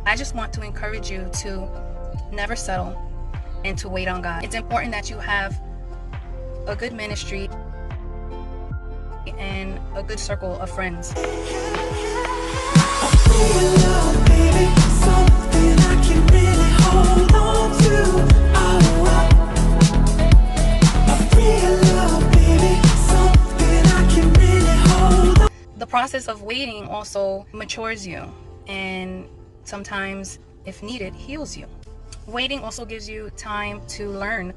I just want to encourage you to never settle and to wait on God. It's important that you have a good ministry and a good circle of friends. The process of waiting also matures you, and sometimes, if needed, heals you. Waiting also gives you time to learn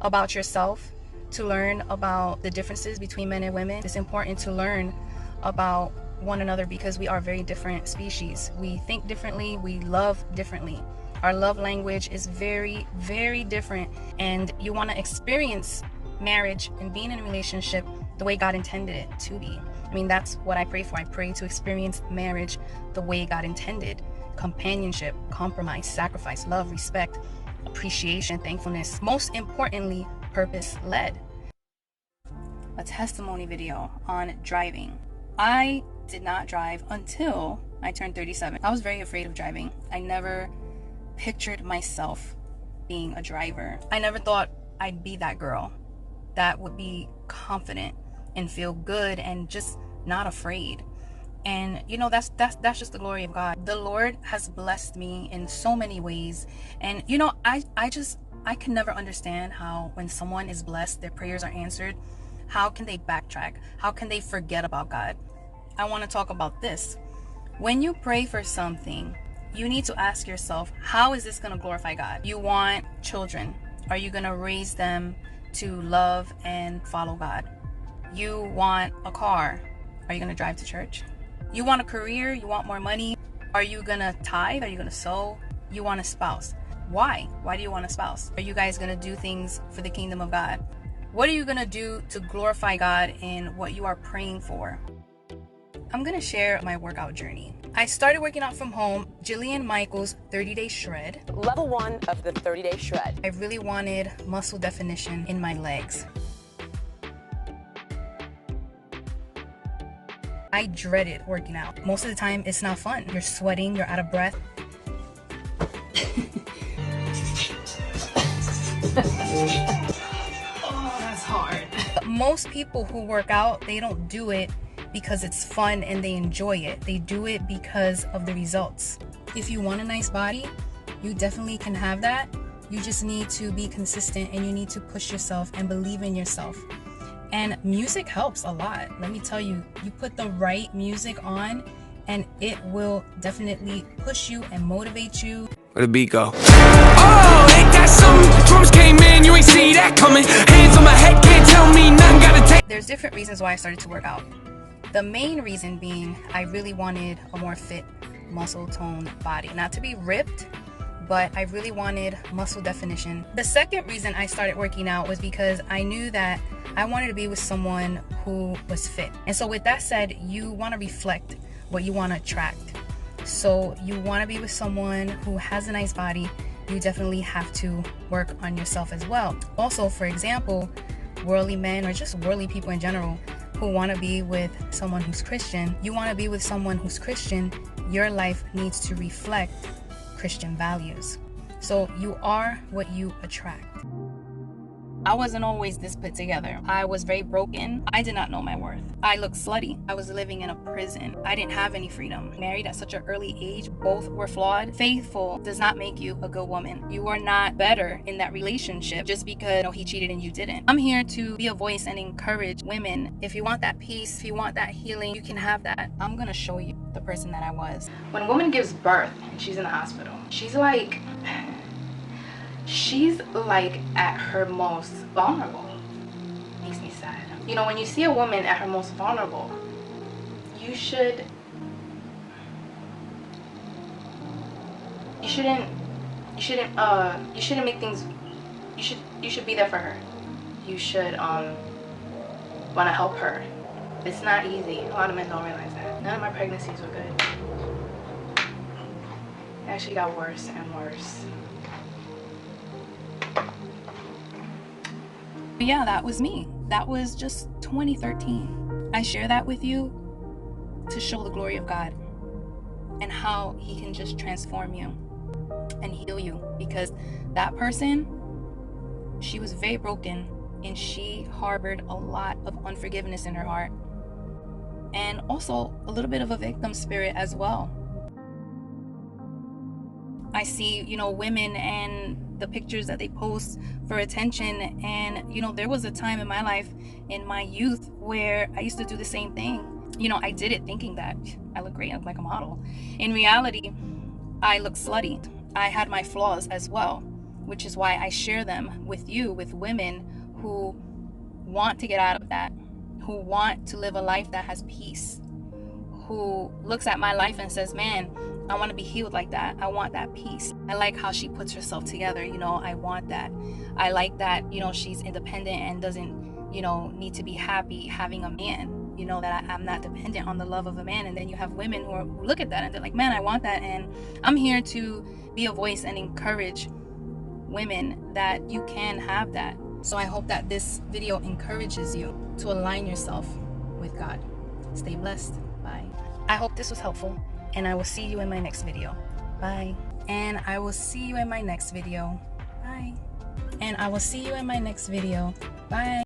about yourself, to learn about the differences between men and women. It's important to learn about one another because we are very different species. We think differently, we love differently. Our love language is very, very different, and you want to experience marriage and being in a relationship the way God intended it to be. I mean, that's what I pray for. I pray to experience marriage the way God intended. Companionship, compromise, sacrifice, love, respect, appreciation, thankfulness. Most importantly, purpose-led. A testimony video on driving. I did not drive until I turned 37. I was very afraid of driving. I never pictured myself being a driver. I never thought I'd be that girl that would be confident and feel good and just not afraid. And you know, that's just the glory of God. The Lord has blessed me in so many ways. And you know, I can never understand how when someone is blessed, their prayers are answered, how can they backtrack? How can they forget about God? I want to talk about this. When you pray for something, you need to ask yourself, how is this going to glorify God? You want children. Are you going to raise them to love and follow God? You want a car. Are you going to drive to church? You want a career? You want more money? Are you going to tithe? Are you going to sow? You want a spouse. Why? Why do you want a spouse? Are you guys going to do things for the kingdom of God? What are you going to do to glorify God in what you are praying for? I'm going to share my workout journey. I started working out from home, Jillian Michaels 30-day shred. Level 1 of the 30-day shred. I really wanted muscle definition in my legs. I dreaded working out. Most of the time, it's not fun. You're sweating, you're out of breath. Oh, that's hard. Most people who work out, they don't do it because it's fun and they enjoy it. They do it because of the results. If you want a nice body, you definitely can have that. You just need to be consistent and you need to push yourself and believe in yourself. And music helps a lot. Let me tell you, you put the right music on and it will definitely push you and motivate you. Where the beat go? Oh, ain't that something? Drums came in, you ain't see that coming. Hands on my head, can't tell me nothing, gotta take. There's different reasons why I started to work out. The main reason being I really wanted a more fit, muscle-toned body. Not to be ripped, but I really wanted muscle definition. The second reason I started working out was because I knew that I wanted to be with someone who was fit. And so with that said, you want to reflect what you want to attract. So you want to be with someone who has a nice body. You definitely have to work on yourself as well. Also, for example, worldly men or just worldly people in general who want to be with someone who's Christian, you want to be with someone who's Christian, your life needs to reflect Christian values. So you are what you attract. I wasn't always this put together. I was very broken. I did not know my worth. I looked slutty. I was living in a prison. I didn't have any freedom. Married at such an early age, both were flawed. Faithful does not make you a good woman. You are not better in that relationship just because he cheated and you didn't. I'm here to be a voice and encourage women. If you want that peace, if you want that healing, you can have that. I'm gonna show you the person that I was. When a woman gives birth and she's in the hospital, she's like at her most vulnerable. Makes me sad. You know, when you see a woman at her most vulnerable, you shouldn't make things, you should be there for her. You should want to help her. It's not easy. A lot of men don't realize that. None of my pregnancies were good. It actually got worse and worse. But yeah, that was me. That was just 2013. I share that with you to show the glory of God. and how he can just transform you and heal you, because that person, she was very broken and she harbored a lot of unforgiveness in her heart, and also a little bit of a victim spirit as well. I see, women and the pictures that they post for attention, and there was a time in my life, in my youth, where I used to do the same thing. I did it thinking that I look great, I look like a model. In reality, I look slutty. I had my flaws as well, which is why I share them with you, with women who want to get out of that, who want to live a life that has peace, who looks at my life and says, man, I want to be healed like that. I want that peace. I like how she puts herself together. I want that. I like that, she's independent and doesn't, need to be happy having a man. That I'm not dependent on the love of a man. And then you have women who look at that and they're like, man, I want that. And I'm here to be a voice and encourage women that you can have that. So I hope that this video encourages you to align yourself with God. Stay blessed. Bye. I hope this was helpful, and I will see you in my next video. Bye. And I will see you in my next video. Bye. And I will see you in my next video. Bye.